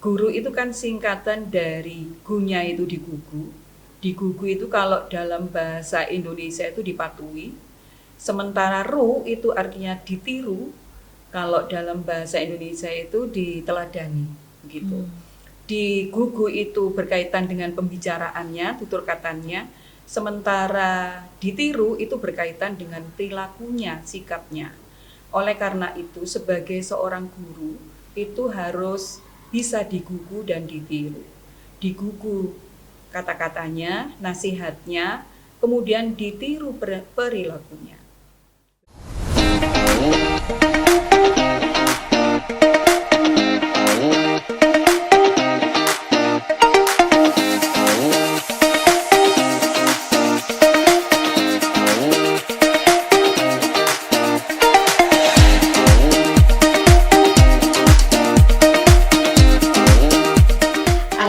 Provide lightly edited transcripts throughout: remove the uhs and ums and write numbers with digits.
Guru itu kan singkatan dari gunya itu digugu. Digugu itu kalau dalam bahasa Indonesia itu dipatuhi. Sementara ru itu artinya ditiru. Kalau dalam bahasa Indonesia itu diteladani gitu. Digugu itu berkaitan dengan pembicaraannya, tutur katanya. Sementara ditiru itu berkaitan dengan perilakunya, sikapnya. Oleh karena itu sebagai seorang guru itu harus bisa digugu dan ditiru. Digugu kata-katanya, nasihatnya, kemudian ditiru perilakunya.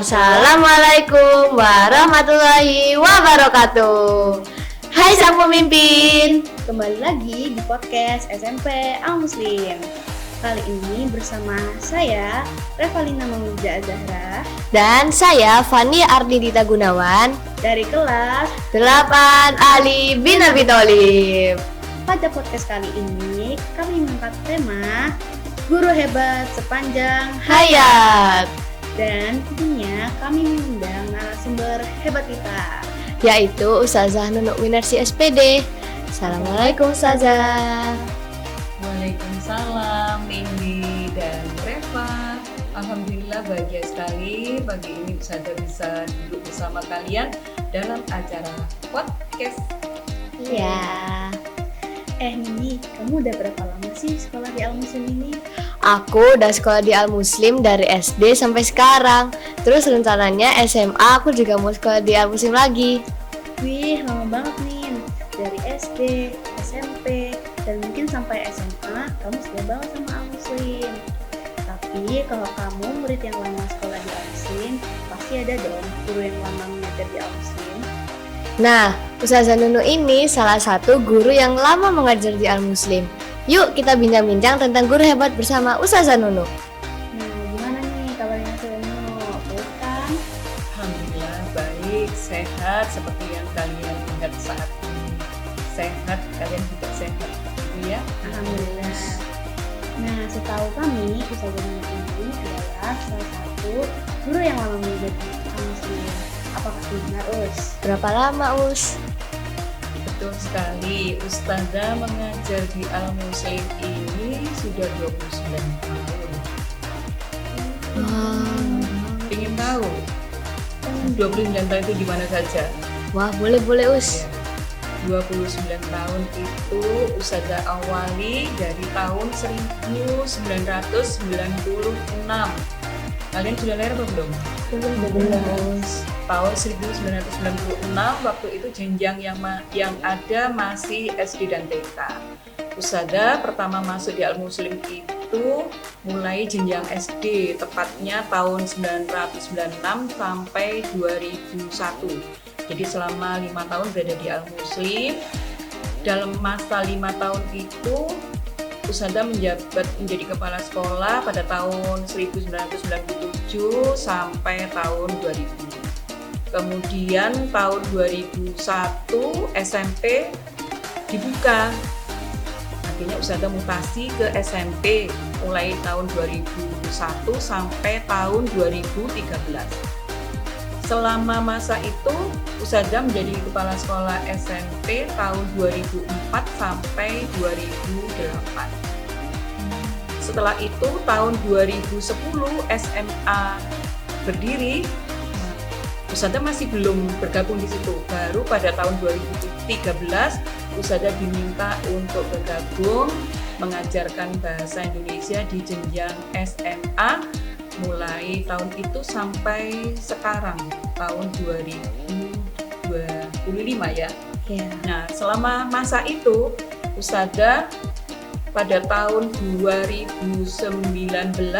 Assalamualaikum warahmatullahi wabarakatuh. Hai sang pemimpin, kembali lagi di podcast SMP Al Muslim. Kali ini bersama saya Revalina Mamuja Azahra dan saya Fani Ardidita Gunawan dari kelas 8 Ali bin Abi Thalib. Pada podcast kali ini kami mengangkat tema Guru Hebat Sepanjang Hayat. Dan tentunya kami mengundang narasumber hebat kita, yaitu Ustazah Nunuk Winarsi SPD. Assalamualaikum Ustazah. Waalaikumsalam Nindi dan Reva. Alhamdulillah bahagia sekali pagi ini Ustazah bisa duduk bersama kalian dalam acara podcast. Iya. Nindi, kamu udah berapa lama sih sekolah di Al Muslim ini? Aku udah sekolah di Al Muslim dari SD sampai sekarang. Terus rencananya SMA aku juga mau sekolah di Al Muslim lagi. Wih, lama banget nih. Dari SD, SMP, dan mungkin sampai SMA, kamu setia banget sama Al Muslim. Tapi kalau kamu murid yang lama sekolah di Al Muslim, pasti ada dong guru yang lama mengajar di Al Muslim. Nah, Ustazah Nunu ini salah satu guru yang lama mengajar di Al Muslim. Yuk kita bincang-bincang tentang guru hebat bersama Ustazah Nunu. Nah, gimana nih kabarnya Ustazah Nunu? Baik kan? Alhamdulillah baik, sehat seperti yang kalian lihat saat ini. Sehat, kalian juga sehat gitu ya. Alhamdulillah. Nah, setahu kami Ustazah Nunu ini adalah salah satu guru yang lama mengajar di Al Muslim. Apakah benar, Us? Berapa lama, Us? Betul sekali, Ustazah mengajar di Al Muslim ini sudah 29 tahun. Ingin tahu 29 tahun itu di mana saja? Wah, boleh Us. Ya, 29 tahun itu Ustazah awali dari tahun 1996. Kalian sudah lahir atau belum? Belum. Tahun 1996 waktu itu jenjang yang ada masih SD dan TK. Ustazah pertama masuk di Al Muslim itu mulai jenjang SD, tepatnya tahun 1996 sampai 2001. Jadi selama 5 tahun berada di Al Muslim. Dalam masa 5 tahun itu Ustazah menjabat menjadi kepala sekolah pada tahun 1997 sampai tahun 2000. Kemudian tahun 2001 SMP dibuka. Akhirnya Ustazah mutasi ke SMP mulai tahun 2001 sampai tahun 2013. Selama masa itu Ustazah menjadi kepala sekolah SMP tahun 2004 sampai 2008. Setelah itu tahun 2010 SMA berdiri. Ustazah masih belum bergabung di situ. Baru pada tahun 2013 Ustazah diminta untuk bergabung mengajarkan bahasa Indonesia di jenjang SMA mulai tahun itu sampai sekarang tahun 2025 ya. Nah, selama masa itu Ustazah pada tahun 2019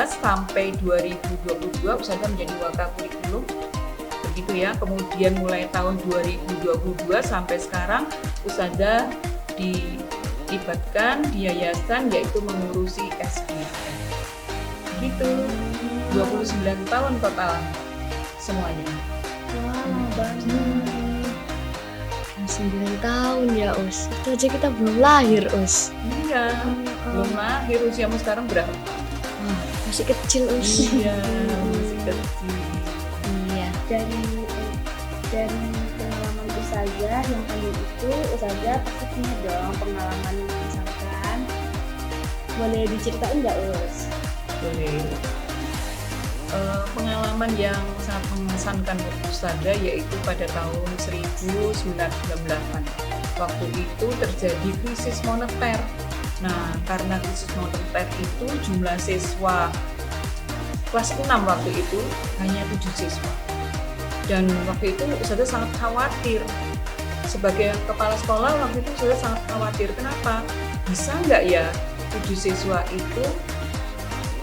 sampai 2022 Ustazah menjadi wakakurikulum. Begitu ya. Kemudian mulai tahun 2022 sampai sekarang Ustazah dilibatkan di yayasan yaitu mengurusi SDM. Gitu. 29 tahun total semuanya. Wow, banget. 9 tahun ya Us. Itu aja kita belum lahir Us. Iya, belum lahir. Usiamu sekarang berapa? Masih kecil Us. Iya, masih kecil. Iya. Dari pengalaman Ustazah yang tadi itu, Ustazah pasti punya dong pengalaman yang mengesankan. Boleh diceritain nggak Us? Boleh. Pengalaman yang sangat mengesankan untuk Ustazah yaitu pada tahun 1998. Waktu itu terjadi krisis moneter. Nah, karena krisis moneter itu jumlah siswa kelas 6 waktu itu hanya 7 siswa. Dan waktu itu Ustazah sangat khawatir. Sebagai kepala sekolah waktu itu Ustazah sangat khawatir. Kenapa? Bisa nggak ya 7 siswa itu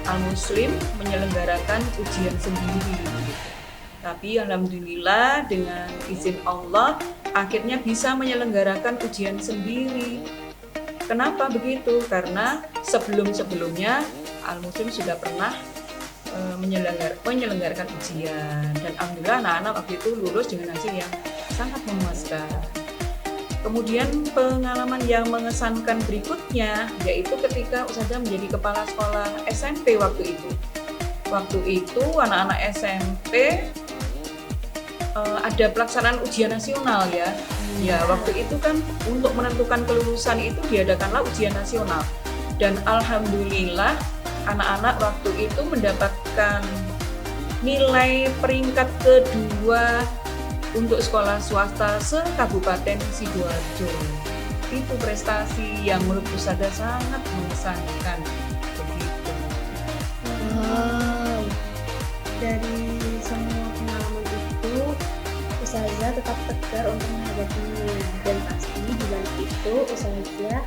Al-Muslim menyelenggarakan ujian sendiri. Tapi alhamdulillah dengan izin Allah akhirnya bisa menyelenggarakan ujian sendiri. Kenapa begitu? Karena sebelum-sebelumnya Al-Muslim sudah pernah menyelenggarakan ujian dan alhamdulillah anak-anak waktu itu lulus dengan hasil yang sangat memuaskan. Kemudian pengalaman yang mengesankan berikutnya yaitu ketika Ustazah menjadi kepala sekolah SMP waktu itu. Waktu itu anak-anak SMP ada pelaksanaan ujian nasional ya. Ya, waktu itu kan untuk menentukan kelulusan itu diadakanlah ujian nasional. Dan alhamdulillah anak-anak waktu itu mendapatkan nilai peringkat kedua untuk sekolah swasta se-Kabupaten Sidoarjo. Itu prestasi yang menurut Ustazah sangat mengesankan. Begitu. Wow. Dari semua pengalaman itu, Ustazah tetap tegar untuk menghadapinya. Dan pasti di balik itu, Ustazah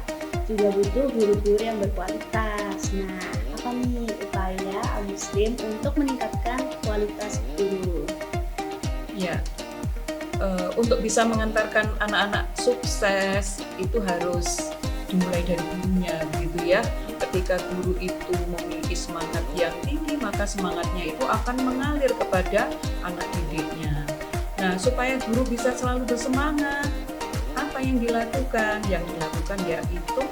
juga butuh guru-guru yang berkualitas. Nah, apa nih upaya Al-Muslim untuk meningkatkan kualitas guru? Ya, untuk bisa mengantarkan anak-anak sukses itu harus dimulai dari gurunya gitu ya. Ketika guru itu memiliki semangat yang tinggi, maka semangatnya itu akan mengalir kepada anak didiknya. Nah, supaya guru bisa selalu bersemangat, apa yang dilakukan? Yang dilakukan yaitu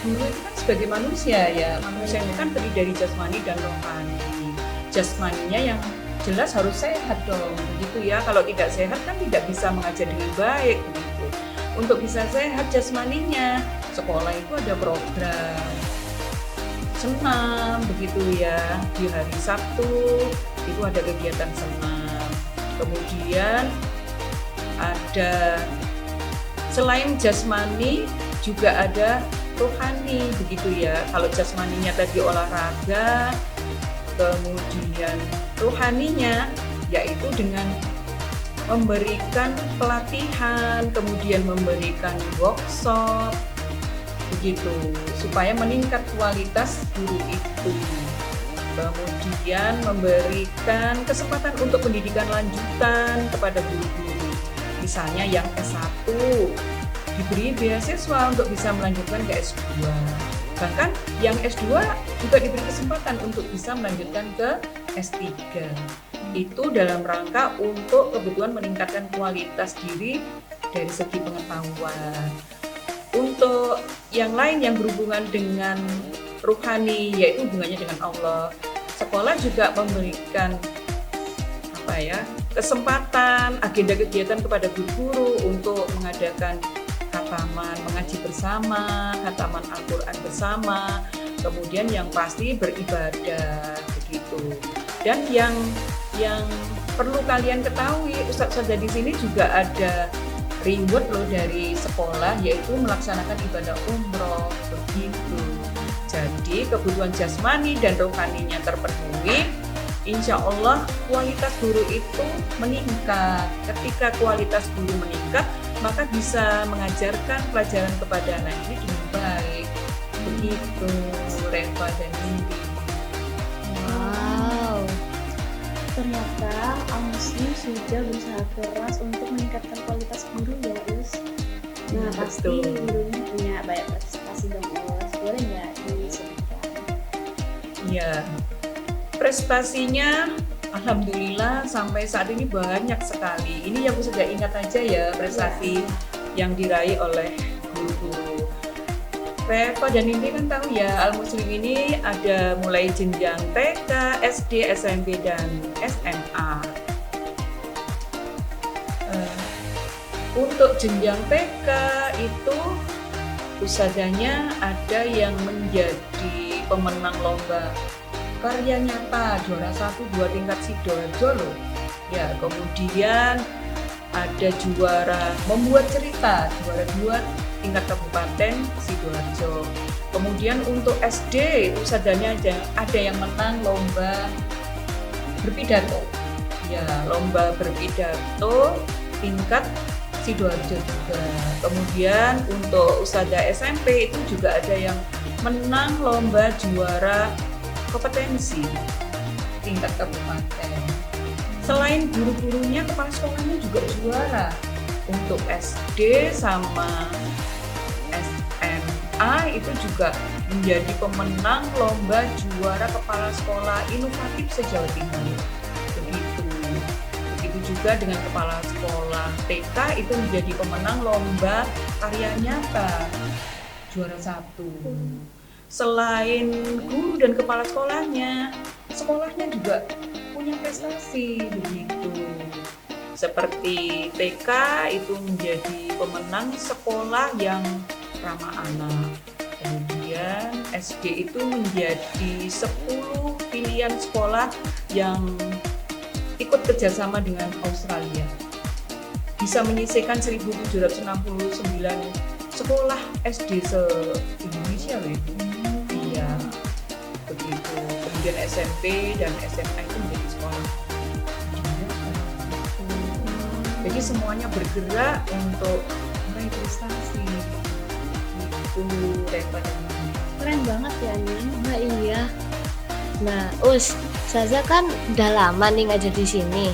guru itu kan sebagai manusia ya. Manusia itu kan terdiri dari jasmani dan rohani. Jasmaninya yang jelas harus sehat dong, begitu ya. Kalau tidak sehat kan tidak bisa mengajar dengan baik, begitu. Untuk bisa sehat jasmaninya, sekolah itu ada program senam, begitu ya. Di hari Sabtu itu ada kegiatan senam. Kemudian ada selain jasmani juga ada rohani, begitu ya. Kalau jasmaninya tadi olahraga, kemudian rohaninya yaitu dengan memberikan pelatihan, kemudian memberikan workshop, begitu, supaya meningkat kualitas guru itu. Kemudian memberikan kesempatan untuk pendidikan lanjutan kepada guru-guru. Misalnya yang S1 diberi beasiswa untuk bisa melanjutkan ke S2. Bahkan yang S2 juga diberi kesempatan untuk bisa melanjutkan ke S3. Itu dalam rangka untuk kebutuhan meningkatkan kualitas diri dari segi pengetahuan. Untuk yang lain yang berhubungan dengan rohani, yaitu hubungannya dengan Allah, sekolah juga memberikan kesempatan, agenda kegiatan kepada guru-guru untuk mengadakan khataman, mengaji bersama, khataman Al-Quran bersama, kemudian yang pasti beribadah, begitu. Dan yang perlu kalian ketahui, Ustazah di sini juga ada reward loh dari sekolah, yaitu melaksanakan ibadah umroh, begitu. Jadi kebutuhan jasmani dan rohaninya terpenuhi, insya Allah kualitas guru itu meningkat. Ketika kualitas guru meningkat, maka bisa mengajarkan pelajaran kepada anak ini dengan baik. Begitu, Reva dan Nindi. Wow. Ternyata Al-Muslim sudah berusaha keras untuk meningkatkan kualitas guru ya, Us. Nah, pasti Betul. gurunya punya banyak prestasi dong, Us. Boleh nggak disebutkan? Ya, Prestasinya alhamdulillah sampai saat ini banyak sekali. Ini yang saya ingat aja ya prestasi yang diraih oleh guru-guru. Reva dan Indi kan tahu ya, Al Muslim ini ada mulai jenjang TK, SD, SMP, dan SMA. Untuk jenjang TK itu usahanya ada yang menjadi pemenang lomba karya nyata juara 1, 2 tingkat Sidoarjo loh. Ya, kemudian ada juara membuat cerita juara 2 tingkat Kabupaten Sidoarjo. Kemudian untuk SD usahanya ada yang menang lomba berpidato. Ya, lomba berpidato tingkat Sidoarjo juga. Kemudian untuk usaha SMP itu juga ada yang menang lomba juara kompetensi tingkat kabupaten. Selain guru-gurunya, kepala sekolahnya juga juara untuk SD sama SMA itu juga menjadi pemenang lomba juara kepala sekolah inovatif se-Jawa Timur. Begitu juga dengan kepala sekolah TK itu menjadi pemenang lomba karya nyata juara 1. Selain guru dan kepala sekolahnya juga punya prestasi begitu. Seperti TK itu menjadi pemenang sekolah yang ramah anak. Kemudian SD itu menjadi 10 pilihan sekolah yang ikut kerjasama dengan Australia. Bisa menyisihkan 1.769 sekolah SD se-Indonesia loh itu. Iya, begitu. Kemudian SMP dan SMA itu menjadi sekolah. Jadi semuanya bergerak untuk meraih prestasi. Itu Reva dan Nini. Keren banget ya Nin. Nah iya. Nah, Saza kan udah lama nih ngajar di sini.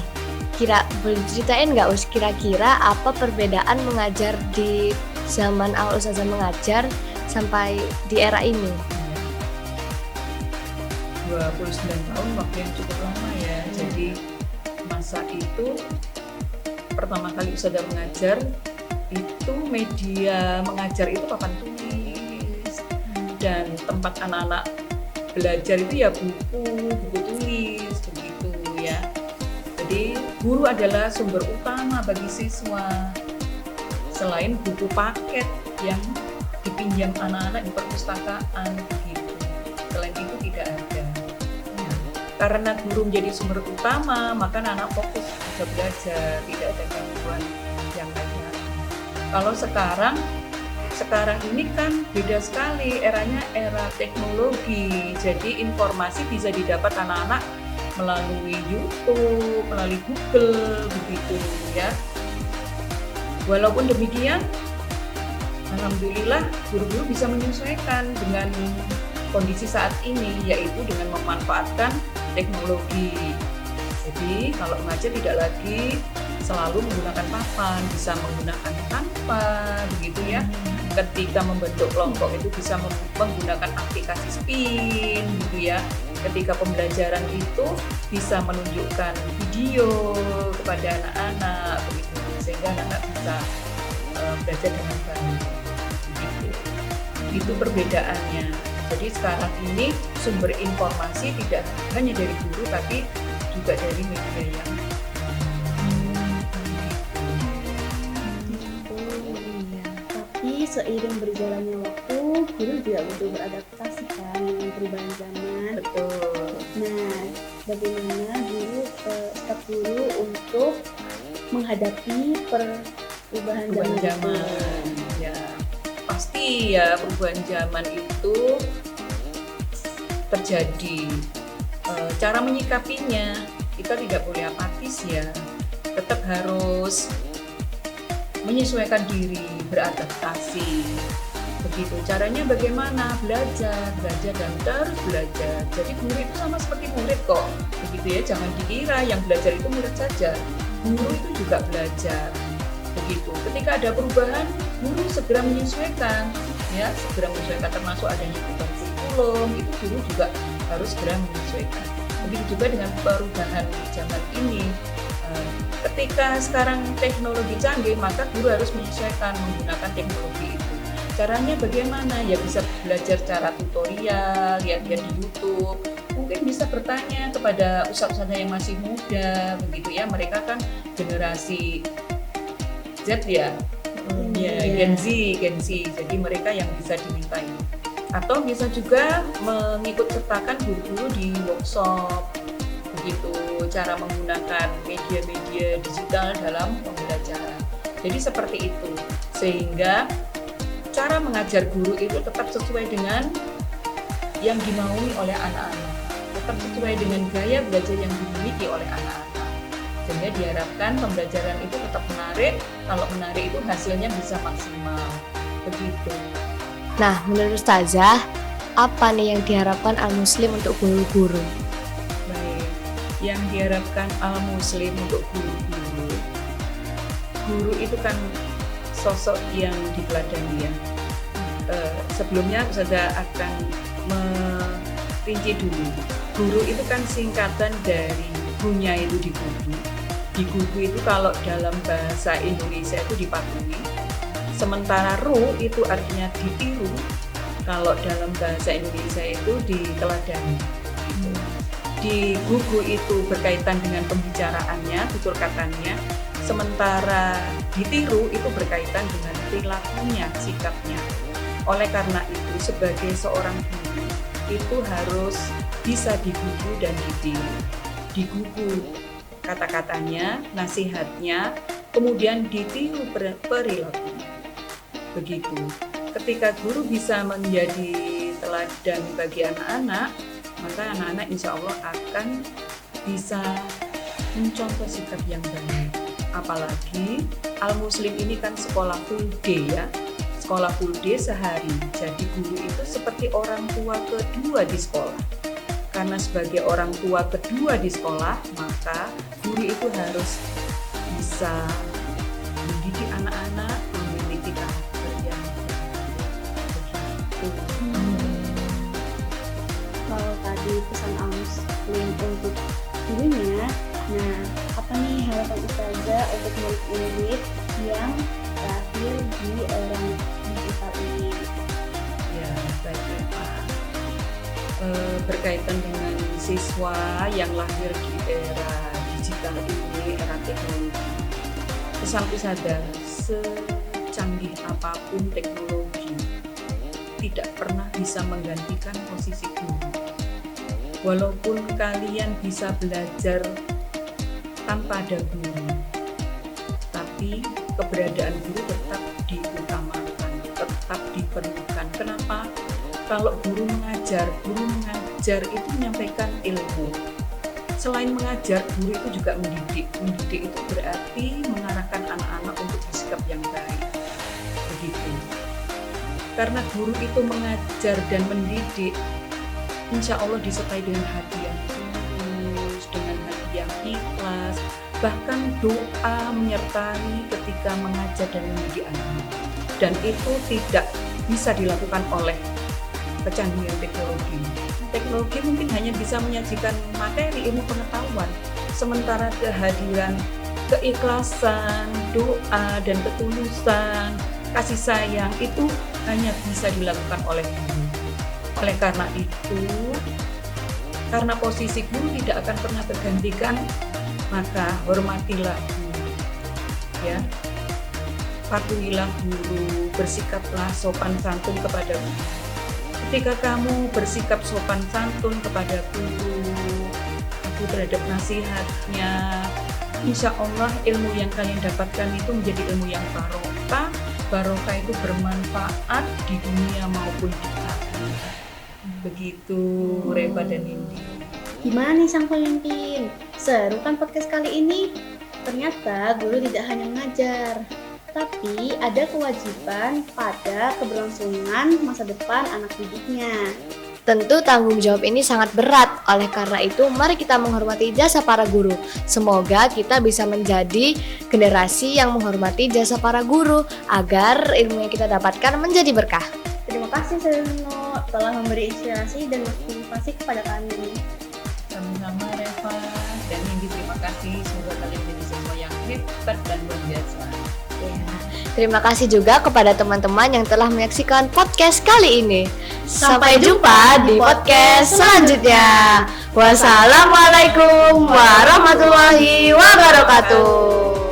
Boleh ceritain nggak kira-kira apa perbedaan mengajar di zaman awal Ustazah mengajar sampai di era ini? 29 tahun waktu yang cukup lama ya. Jadi masa itu pertama kali Ustazah mengajar itu media mengajar itu papan tulis dan tempat anak-anak belajar itu ya buku tulis begitu ya. Jadi guru adalah sumber utama bagi siswa selain buku paket yang dipinjam anak-anak di perpustakaan begitu. Selain itu tidak ada. Karena guru menjadi sumber utama, maka anak fokus bisa belajar, tidak ada gangguan yang lain. Kalau sekarang ini kan beda sekali, eranya era teknologi. Jadi informasi bisa didapat anak-anak melalui YouTube, melalui Google begitu ya. Walaupun demikian, alhamdulillah guru-guru bisa menyesuaikan dengan kondisi saat ini, yaitu dengan memanfaatkan teknologi. Jadi kalau mengajar tidak lagi selalu menggunakan papan, bisa menggunakan tanpa begitu ya. Ketika membentuk kelompok itu bisa menggunakan aplikasi spin gitu ya. Ketika pembelajaran itu bisa menunjukkan video kepada anak-anak begitu, sehingga anak-anak bisa belajar dengan baik begitu. Itu perbedaannya. Jadi sekarang ini sumber informasi tidak hanya dari guru tapi juga dari media yang Tapi seiring berjalannya waktu, guru juga butuh beradaptasi kan dengan perubahan zaman. betul. Nah, bagaimana staf guru untuk menghadapi perubahan Zaman ya pasti ya, perubahan zaman itu terjadi. Cara menyikapinya kita tidak boleh apatis ya, tetap harus menyesuaikan diri, beradaptasi. Begitu caranya, bagaimana belajar dan terus belajar. Jadi guru itu sama seperti murid kok, begitu ya. Jangan dikira yang belajar itu murid saja, guru itu juga belajar. Begitu. Ketika ada perubahan, guru segera menyesuaikan, ya, termasuk adanya perubahan kurikulum, itu guru juga harus segera menyesuaikan. Begitu juga dengan perubahan zaman ini. Ketika sekarang teknologi canggih, maka guru harus menyesuaikan menggunakan teknologi itu. Caranya bagaimana? Ya bisa belajar cara tutorial, lihat-lihat di YouTube. Mungkin bisa bertanya kepada ustadz-ustadz yang masih muda, begitu ya. Mereka kan generasi Z ya, Gen Z. Jadi mereka yang bisa dimintai. Atau bisa juga mengikut sertakan guru-guru di workshop, begitu cara menggunakan media-media digital dalam pembelajaran. Jadi seperti itu, sehingga cara mengajar guru itu tetap sesuai dengan yang dimaui oleh anak-anak, tetap sesuai dengan gaya belajar yang dimiliki oleh anak-anak, sehingga diharapkan pembelajaran itu tetap menarik. Kalau menarik itu hasilnya bisa maksimal, begitu. Nah, menurut Ustazah, apa nih yang diharapkan Al-Muslim untuk guru-guru? Baik, yang diharapkan Al-Muslim untuk guru itu kan sosok yang diteladani ya. Sebelumnya saya akan merinci dulu. Guru itu kan singkatan dari gunya itu di gugu. Di gugu itu kalau dalam bahasa Indonesia itu dipatuhi. Sementara ru itu artinya ditiru. Kalau dalam bahasa Indonesia itu diteladani. Di gugu itu berkaitan dengan pembicaraannya, tutur katanya. Sementara ditiru itu berkaitan dengan perilakunya, sikapnya. Oleh karena itu, sebagai seorang guru itu harus bisa digugu dan ditiru. Digugu kata-katanya, nasihatnya, kemudian ditiru perilakunya. Begitu. Ketika guru bisa menjadi teladan bagi anak-anak, maka anak-anak insya Allah akan bisa mencontoh sikap yang baik. Apalagi Al-Muslim ini kan sekolah full day ya, sekolah full day sehari. Jadi guru itu seperti orang tua kedua di sekolah. Karena sebagai orang tua kedua di sekolah, maka guru itu harus bisa mendidik anak-anak memiliki karakter yang begitu. Kalau tadi pesan Al-Muslim untuk gurunya, nah apa nih harapan Ustazah untuk murid-murid yang lahir di era digital ini? Ya, baik Pak. Berkaitan dengan siswa yang lahir di era digital ini, era teknologi. Pesan Ustazah, secanggih apapun teknologi, tidak pernah bisa menggantikan posisi guru. Walaupun kalian bisa belajar tanpa ada guru, tapi keberadaan guru tetap diutamakan, tetap diperlukan. Kenapa? Kalau guru mengajar itu menyampaikan ilmu. Selain mengajar, guru itu juga mendidik. Mendidik itu berarti mengarahkan anak-anak untuk bersikap yang baik. Begitu. Karena guru itu mengajar dan mendidik, insya Allah disertai dengan hati yang tulus, dengan hati yang ikhlas, bahkan doa menyertai ketika mengajar dan mendidik anak. Dan itu tidak bisa dilakukan oleh kecanggihan teknologi. Teknologi mungkin hanya bisa menyajikan materi, ilmu pengetahuan, sementara kehadiran, keikhlasan, doa, dan ketulusan, kasih sayang itu hanya bisa dilakukan oleh guru. Oleh karena itu, karena posisi guru tidak akan pernah tergantikan, maka hormatilah guru, ya, patuhilah guru, bersikaplah sopan santun kepada guru. Ketika kamu bersikap sopan santun kepada guru terhadap nasihatnya, insya Allah ilmu yang kalian dapatkan itu menjadi ilmu yang barokah. Barokah itu bermanfaat di dunia maupun di akhirat. Begitu Reba dan Indi. Gimana nih sang pemimpin? Seru kan podcast kali ini? Ternyata guru tidak hanya mengajar, tapi ada kewajiban pada keberlangsungan masa depan anak didiknya. Tentu tanggung jawab ini sangat berat, oleh karena itu mari kita menghormati jasa para guru. Semoga kita bisa menjadi generasi yang menghormati jasa para guru, agar ilmu yang kita dapatkan menjadi berkah. Terima kasih Seleno telah memberi inspirasi dan motivasi kepada kami. Sama-sama bermanfaat. Dan Nindi terima kasih, semoga kalian menjadi siswa yang hebat dan luar biasa. Ya. Terima kasih juga kepada teman-teman yang telah menyaksikan podcast kali ini. Sampai jumpa di podcast selanjutnya. Wassalamualaikum warahmatullahi wabarakatuh.